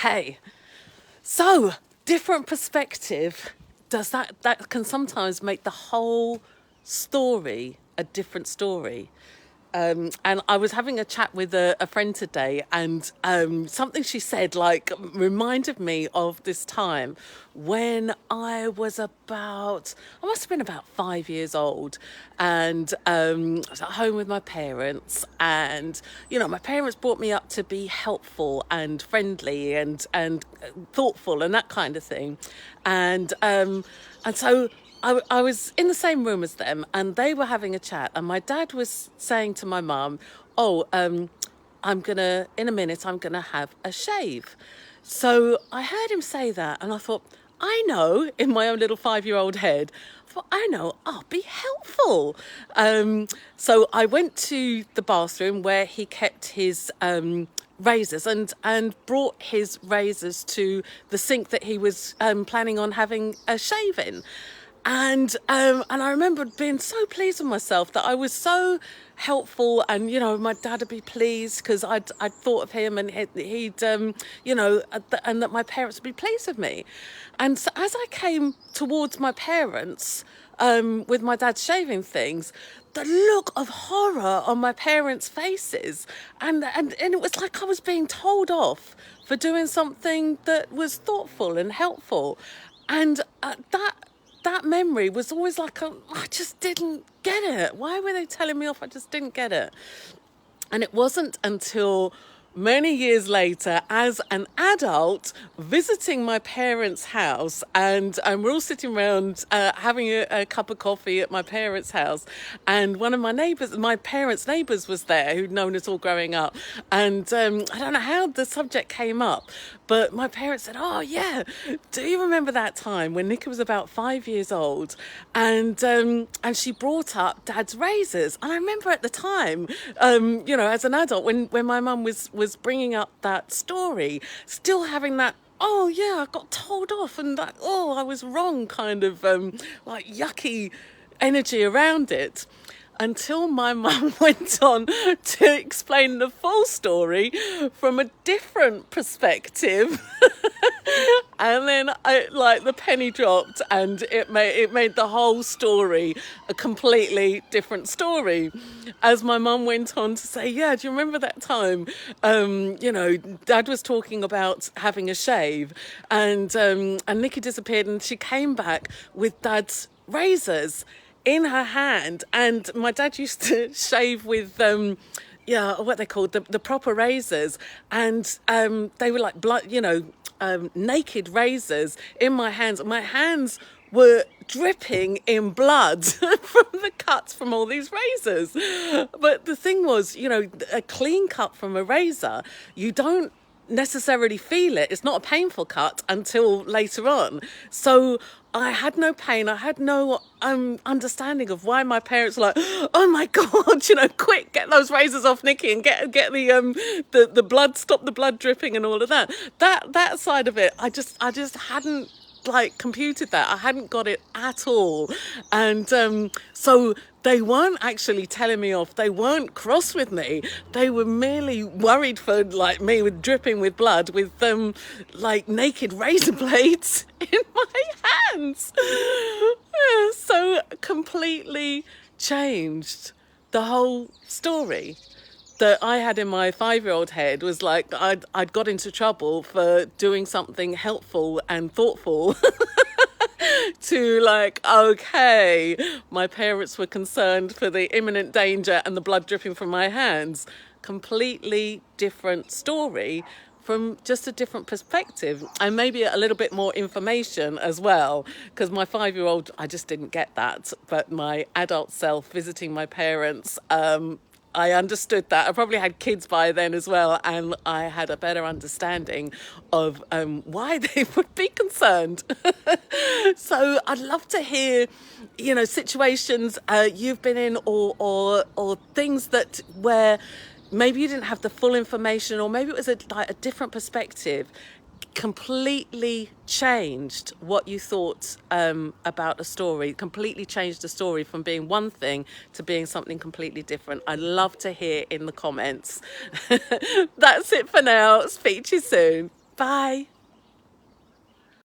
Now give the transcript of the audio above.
Hey, so different perspective, does that can sometimes make the whole story a different story. And I was having a chat with a friend today, and something she said like reminded me of this time when I must have been about 5 years old, and I was at home with my parents, and my parents brought me up to be helpful and friendly and thoughtful and that kind of thing, and so I was in the same room as them, and they were having a chat, and my dad was saying to my mum, "Oh, in a minute, I'm gonna have a shave." So I heard him say that, and I thought, I know, in my own little 5-year-old head, I thought, I know, I'll be helpful. So I went to the bathroom where he kept his razors, and brought his razors to the sink that he was planning on having a shave in. And I remember being so pleased with myself that I was so helpful, and my dad would be pleased because I'd thought of him, and and that my parents would be pleased with me. And so as I came towards my parents with my dad shaving things, the look of horror on my parents' faces, and it was like I was being told off for doing something that was thoughtful and helpful, and that memory was always like, I just didn't get it. Why were they telling me off? I just didn't get it. And it wasn't until many years later, as an adult, visiting my parents' house, and we're all sitting around having a cup of coffee at my parents' house, and one of my parents' neighbours was there, who'd known us all growing up, and I don't know how the subject came up, but my parents said, "Oh yeah, do you remember that time when Nikki was about 5 years old, and she brought up Dad's razors?" And I remember at the time, as an adult, when my mum was bringing up that story, still having that, "Oh yeah, I got told off, and that, oh, I was wrong," kind of like yucky energy around it, until my mum went on to explain the full story from a different perspective. And then the penny dropped, and it made the whole story a completely different story. As my mum went on to say, "Yeah, do you remember that time? Dad was talking about having a shave, and Nikki disappeared, and she came back with Dad's razors in her hand, and my dad used to shave with what they called the proper razors, and they were like blood, naked razors in my hands. My hands were dripping in blood from the cuts from all these razors. But the thing was, a clean cut from a razor, you don't necessarily feel it. It's not a painful cut until later on. So I had no pain. I had no understanding of why my parents were like, "Oh my God, quick, get those razors off Nikki, and get the blood, stop the blood dripping and all of that." That side of it, I just hadn't computed that. I hadn't got it at all. And so they weren't actually telling me off. They weren't cross with me. They were merely worried for me with dripping with blood, with naked razor blades in my hands. So completely changed the whole story that I had in my 5-year-old head. Was like I'd got into trouble for doing something helpful and thoughtful to okay, my parents were concerned for the imminent danger and the blood dripping from my hands. Completely different story from just a different perspective, and maybe a little bit more information as well, because my 5-year-old, I just didn't get that, but my adult self visiting my parents, I understood that. I probably had kids by then as well, and I had a better understanding of why they would be concerned. So I'd love to hear, situations you've been in, or things where maybe you didn't have the full information, or maybe it was a different perspective, completely changed what you thought about a story, completely changed the story from being one thing to being something completely different. I'd love to hear in the comments. That's it for now. Speak to you soon. Bye.